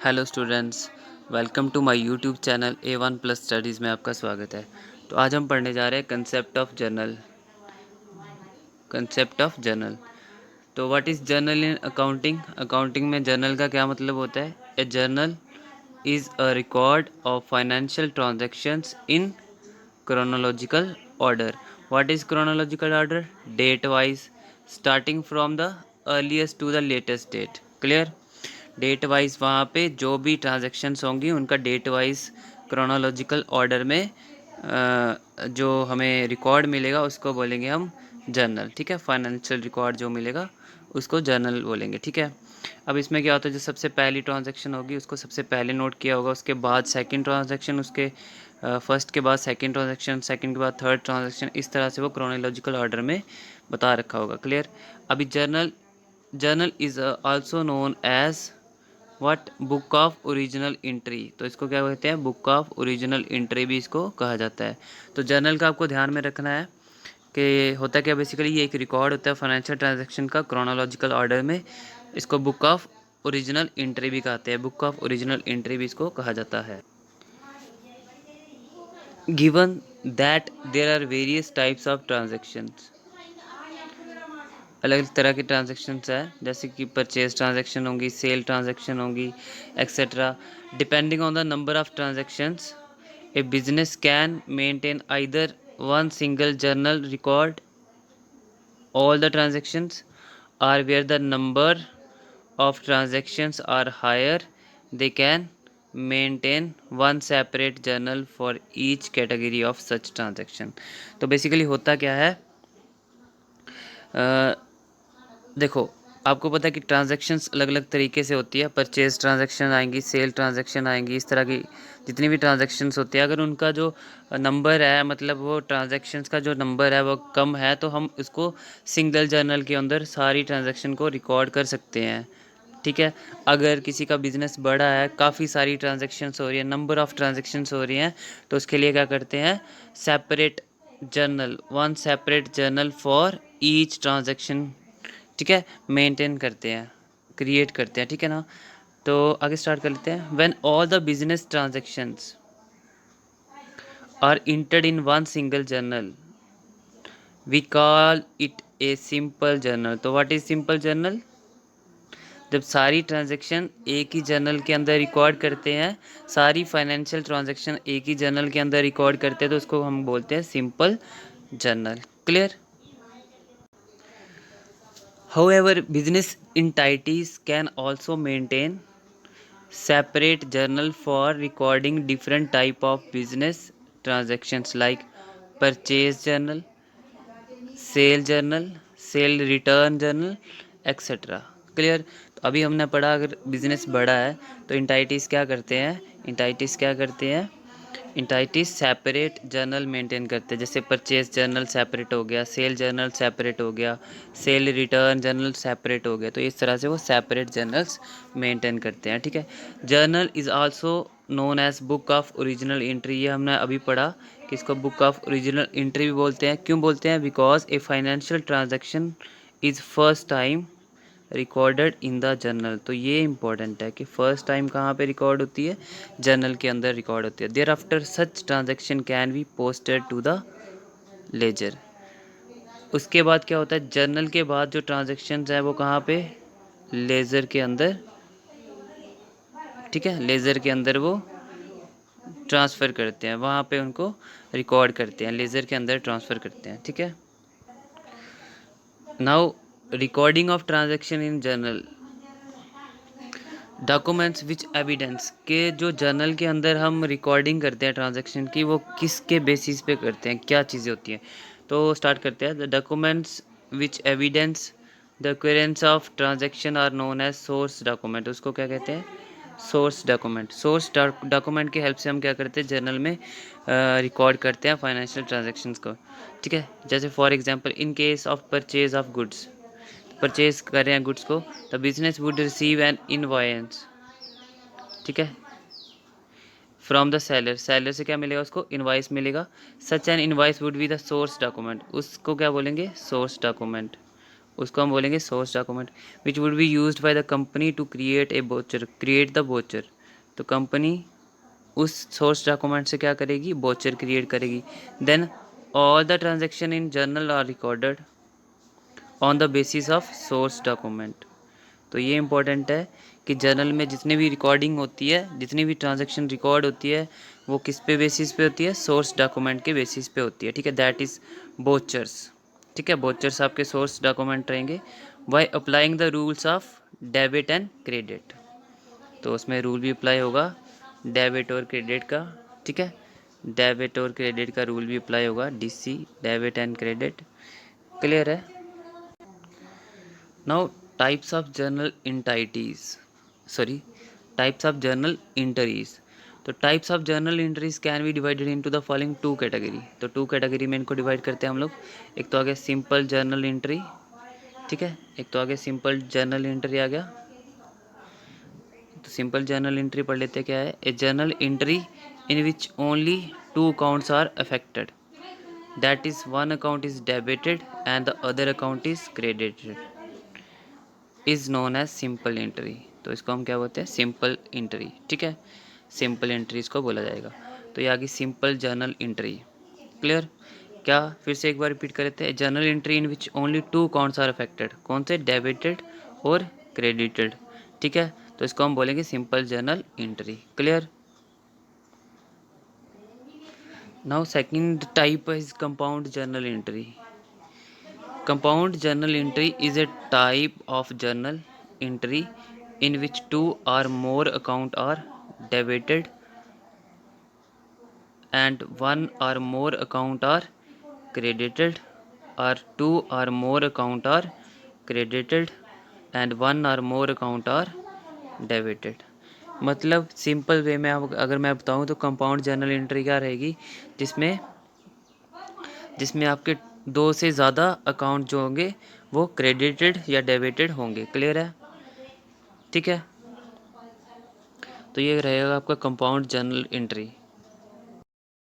Hello students, welcome to my YouTube channel A1 plus studies में आपका स्वागत है। तो आज हम पढ़ने जा रहे हैं कंसेप्ट ऑफ जर्नल। तो what is journal in accounting? Accounting में जर्नल का क्या मतलब होता है? A journal is a record of financial transactions in chronological order. What is chronological order? Date wise, starting from the earliest to the latest date. Clear? Date wise वहाँ पे जो भी ट्रांजेक्शन्स होंगी उनका डेट वाइज क्रोनोलॉजिकल ऑर्डर में जो हमें record मिलेगा उसको बोलेंगे हम जर्नल। ठीक है, फाइनेंशियल रिकॉर्ड जो मिलेगा उसको जर्नल बोलेंगे। ठीक है, अब इसमें क्या होता है, जो सबसे पहली ट्रांजैक्शन होगी उसको सबसे पहले नोट किया होगा, उसके बाद सेकंड ट्रांजैक्शन, उसके फर्स्ट के बाद सेकंड ट्रांजैक्शन, सेकंड के बाद थर्ड ट्रांजैक्शन, इस तरह से वो क्रोनोलॉजिकल ऑर्डर में बता रखा होगा। क्लियर? अभी journal is also known as what? Book of original entry. तो इसको क्या कहते हैं? बुक ऑफ ओरिजिनल एंट्री भी इसको कहा जाता है। तो जर्नल का आपको ध्यान में रखना है कि होता क्या, बेसिकली ये एक रिकॉर्ड होता है फाइनेंशियल ट्रांजैक्शन का क्रोनोलॉजिकल ऑर्डर में। इसको बुक ऑफ ओरिजिनल एंट्री भी कहते हैं, बुक ऑफ ओरिजिनल एंट्री भी इसको कहा जाता है। Given that there are various types of transactions, अलग अलग तरह की ट्रांजैक्शंस है, जैसे कि परचेज ट्रांजैक्शन होंगी, सेल ट्रांजैक्शन होंगी, etcetera. Depending on the number of transactions a business can maintain either one single journal record all the transactions, or where the number of transactions are higher they can maintain one separate journal for each category of such transaction। तो basically होता क्या है, देखो आपको पता है कि transactions अलग अलग तरीके से होती है। परचेज ट्रांजैक्शन आएंगी, सेल ट्रांजैक्शन आएंगी, इस तरह की जितनी भी ट्रांजैक्शंस होती है, अगर उनका जो नंबर है, मतलब वो ट्रांजैक्शंस का जो नंबर है वो कम है, तो हम इसको सिंगल जर्नल के अंदर सारी ट्रांजैक्शन को रिकॉर्ड कर सकते हैं। ठीक है, अगर किसी का बिजनेस बड़ा है, काफ़ी सारी ट्रांजैक्शंस हो रही है, नंबर ऑफ ट्रांजैक्शंस हो रही हैं, तो उसके लिए क्या करते हैं, separate journal, one separate journal for each transaction, ठीक है, मेंटेन करते हैं, क्रिएट करते हैं। ठीक है ना? तो आगे स्टार्ट कर लेते हैं। When all the business transactions are entered in one single journal we call it a simple journal. तो व्हाट इज सिंपल जर्नल? जब सारी ट्रांजैक्शन एक ही जर्नल के अंदर रिकॉर्ड करते हैं, सारी फाइनेंशियल ट्रांजैक्शन एक ही जर्नल के अंदर रिकॉर्ड करते हैं, तो उसको हम बोलते हैं simple journal. Clear? However, business entities can also maintain separate journal for recording different type of business transactions like purchase journal, sale journal, sale return journal, etcetera. Clear? तो अभी हमने पढ़ा, अगर बिजनेस बड़ा है तो इंटाइटीज़ क्या करते हैं, इंटाइटीज सेपरेट जर्नल मेंटेन करते हैं। जैसे परचेज जर्नल सेपरेट हो गया, सेल जर्नल सेपरेट हो गया, सेल रिटर्न जर्नल सेपरेट हो गया, तो इस तरह से वो सेपरेट जर्नल्स मेंटेन करते हैं। ठीक है, journal is also known as book of original entry. ये हमने अभी पढ़ा कि इसको बुक ऑफ ओरिजिनल एंट्री भी बोलते हैं। क्यों बोलते हैं? Because a financial transaction is first time recorded in the journal. तो ये इंपॉर्टेंट है कि फर्स्ट टाइम कहाँ पे रिकॉर्ड होती है, जर्नल के अंदर रिकॉर्ड होती है। Thereafter such transaction can be posted to the ledger. उसके बाद क्या होता है, जर्नल के बाद जो ट्रांजेक्शन है वो कहाँ पे, लेजर के अंदर। ठीक है, लेजर के अंदर वो ट्रांसफ़र करते हैं, वहाँ पे उनको रिकॉर्ड करते हैं, लेजर के अंदर ट्रांसफ़र करते हैं। ठीक है, now recording of transaction in journal, documents which evidence के जो जर्नल के अंदर हम रिकॉर्डिंग करते हैं ट्रांजैक्शन की, वो किसके बेसिस पे करते हैं, क्या चीज़ें होती हैं। तो स्टार्ट करते हैं। The documents which evidence the occurrence of transaction are known as source document. उसको क्या कहते हैं, सोर्स डॉक्यूमेंट। सोर्स डॉक्यूमेंट की हेल्प से हम क्या करते हैं, जर्नल में रिकॉर्ड करते हैं फाइनेंशियल ट्रांजेक्शन्स को। ठीक है, जैसे for example in case of purchase of goods, purchase कर रहे हैं गुड्स को, the business would receive an invoice. ठीक है, फ्रॉम द सेलर, सेलर से क्या मिलेगा, उसको इनवॉइस मिलेगा। Such an invoice would be the source document, उसको क्या बोलेंगे, सोर्स डॉक्यूमेंट। उसको हम बोलेंगे source document, which would be used by the company to create a voucher, create the voucher. तो कंपनी उस सोर्स डॉक्यूमेंट से क्या करेगी, वोचर क्रिएट करेगी। Then all the transaction in journal are recorded on the basis of source document. तो ये important है कि जर्नल में जितनी भी रिकॉर्डिंग होती है, जितनी भी ट्रांजैक्शन रिकॉर्ड होती है, वो किस पे बेसिस पे होती है, सोर्स डॉक्यूमेंट के बेसिस पे होती है। ठीक है, दैट इज़ वोचर्स। ठीक है, वोचर्स आपके सोर्स डॉक्यूमेंट रहेंगे by applying the rules of debit and credit. तो उसमें रूल भी अप्लाई होगा डेबिट और क्रेडिट का। ठीक है, डेबिट और क्रेडिट का रूल भी अप्लाई होगा, DC, debit and credit. Clear है? Now types of journal entities, sorry, types of journal entries। तो types of journal entries can be divided into the following two category. तो two category में इनको divide करते हैं हम लोग। एक तो आ गया सिंपल जर्नल एंट्री, ठीक है, एक तो आ गया सिंपल जर्नल एंट्री आ गया। तो सिंपल जर्नल एंट्री पढ़ लेते हैं क्या है। A journal entry in which only two accounts are affected, that is one account is debited and the other account is credited, is known as simple entry. तो इसको हम क्या बोलते हैं, सिंपल एंट्री। ठीक है, सिंपल एंट्री इसको बोला जाएगा। तो ये आ गई सिंपल जर्नल एंट्री। क्लियर? क्या, फिर से एक बार रिपीट कर लेते हैं। Journal entry in which only two accounts are affected, कौन से, डेबिटेड और क्रेडिटेड। ठीक है, तो इसको हम बोलेंगे simple journal entry. Clear? Now second type is compound journal entry. Compound journal entry is a type of journal entry in which two or more accounts are debited and one or more account are credited, or two or more account are credited and one or more account are debited। मतलब simple way में अगर मैं बताऊं तो compound journal entry क्या रहेगी, जिसमें जिसमें आपके दो से ज़्यादा अकाउंट जो होंगे वो क्रेडिटेड या डेबिटेड होंगे। क्लियर है? ठीक है, तो ये रहेगा आपका कंपाउंड जर्नल एंट्री।